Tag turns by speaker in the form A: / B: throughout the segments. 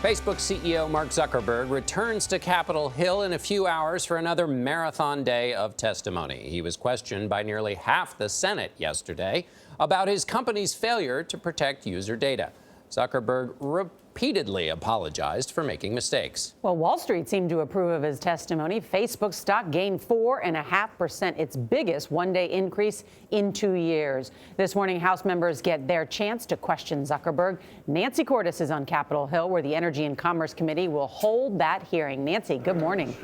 A: Facebook CEO Mark Zuckerberg returns to Capitol Hill in a few hours for another marathon day of testimony. He was questioned by nearly half the Senate yesterday about his company's failure to protect user data. Zuckerberg repeatedly apologized for making mistakes.
B: Well, Wall Street seemed to approve of his testimony. Facebook stock gained 4.5%, its biggest one-day increase in 2 years. This morning, House members get their chance to question Zuckerberg. Nancy Cordes is on Capitol Hill, where the Energy and Commerce Committee will hold that hearing. Nancy, good morning.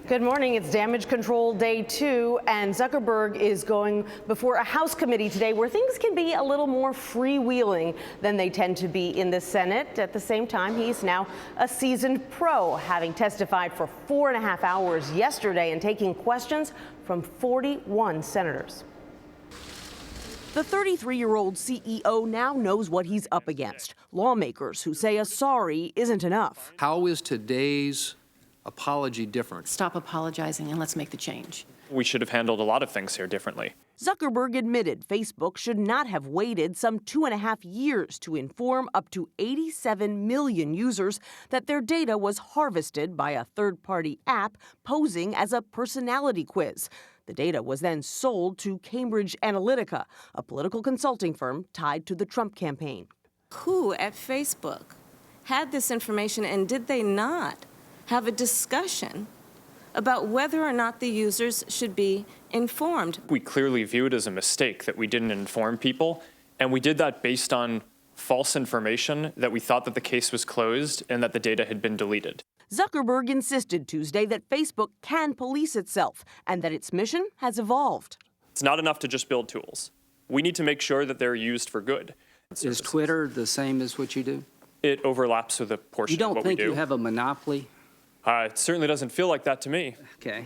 C: Good morning. It's damage control day 2, and Zuckerberg is going before a House committee today where things can be a little more freewheeling than they tend to be in the Senate. At the same time, he's now a seasoned pro, having testified for 4.5 hours yesterday and taking questions from 41 senators. The 33-year-old CEO now knows what he's up against. Lawmakers who say a sorry isn't enough.
D: How is today's apology different?
E: Stop apologizing and let's make the change.
F: We should have handled a lot of things here differently.
C: Zuckerberg admitted Facebook should not have waited some 2.5 years to inform up to 87 million users that their data was harvested by a third-party app posing as a personality quiz. The data was then sold to Cambridge Analytica, a political consulting firm tied to the Trump campaign.
E: Who at Facebook had this information, and did they not have a discussion about whether or not the users should be informed?
F: We clearly view it as a mistake that we didn't inform people, and we did that based on false information that we thought that the case was closed and that the data had been deleted.
C: Zuckerberg insisted Tuesday that Facebook can police itself and that its mission has evolved.
F: It's not enough to just build tools. We need to make sure that they're used for good.
D: Is Twitter the same as what you do?
F: It overlaps with a portion of what we do.
D: You don't think you have a monopoly?
F: It certainly doesn't feel like that to me.
D: Okay.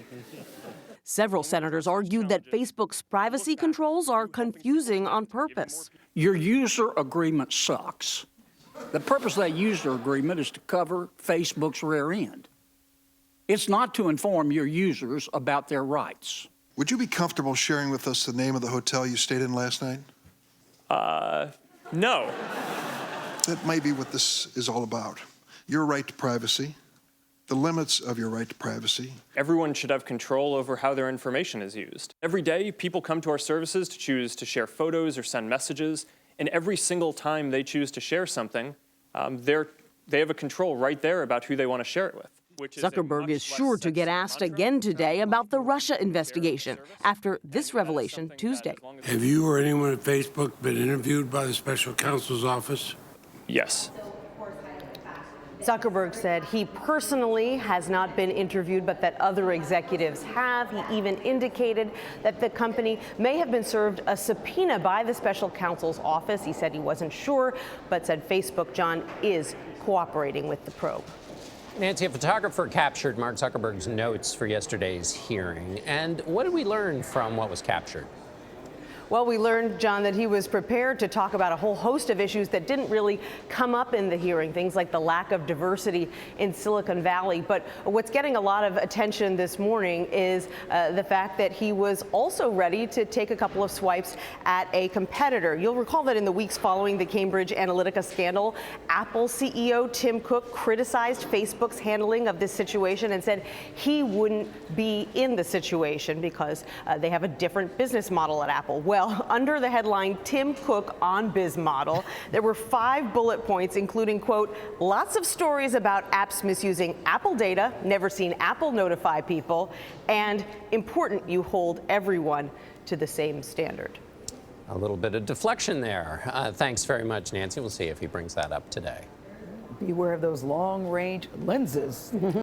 C: Several senators argued that Facebook's privacy controls are confusing on purpose.
G: Your user agreement sucks. The purpose of that user agreement is to cover Facebook's rear end. It's not to inform your users about their rights.
H: Would you be comfortable sharing with us the name of the hotel you stayed in last night?
F: No.
H: That may be what this is all about. Your right to privacy, the limits of your right to privacy.
F: Everyone should have control over how their information is used. Every day, people come to our services to choose to share photos or send messages, and every single time they choose to share something, they have a control right there about who they want to share it with.
C: Zuckerberg is sure to get asked again today about the Russia investigation after this revelation Tuesday.
I: Have you or anyone at Facebook been interviewed by the special counsel's office?
F: Yes.
C: Zuckerberg said he personally has not been interviewed, but that other executives have. He even indicated that the company may have been served a subpoena by the special counsel's office. He said he wasn't sure, but said Facebook, John, is cooperating with the probe.
A: Nancy, a photographer captured Mark Zuckerberg's notes for yesterday's hearing. And what did we learn from what was captured?
C: Well, we learned, John, that he was prepared to talk about a whole host of issues that didn't really come up in the hearing, things like the lack of diversity in Silicon Valley. But what's getting a lot of attention this morning is the fact that he was also ready to take a couple of swipes at a competitor. You'll recall that in the weeks following the Cambridge Analytica scandal, Apple CEO Tim Cook criticized Facebook's handling of this situation and said he wouldn't be in the situation because they have a different business model at Apple. Well, under the headline, Tim Cook on Biz Model, there were 5 bullet points, including, quote, lots of stories about apps misusing Apple data, never seen Apple notify people, and important, you hold everyone to the same standard.
A: A little bit of deflection there. Thanks very much, Nancy. We'll see if he brings that up today.
J: Beware of those long-range lenses.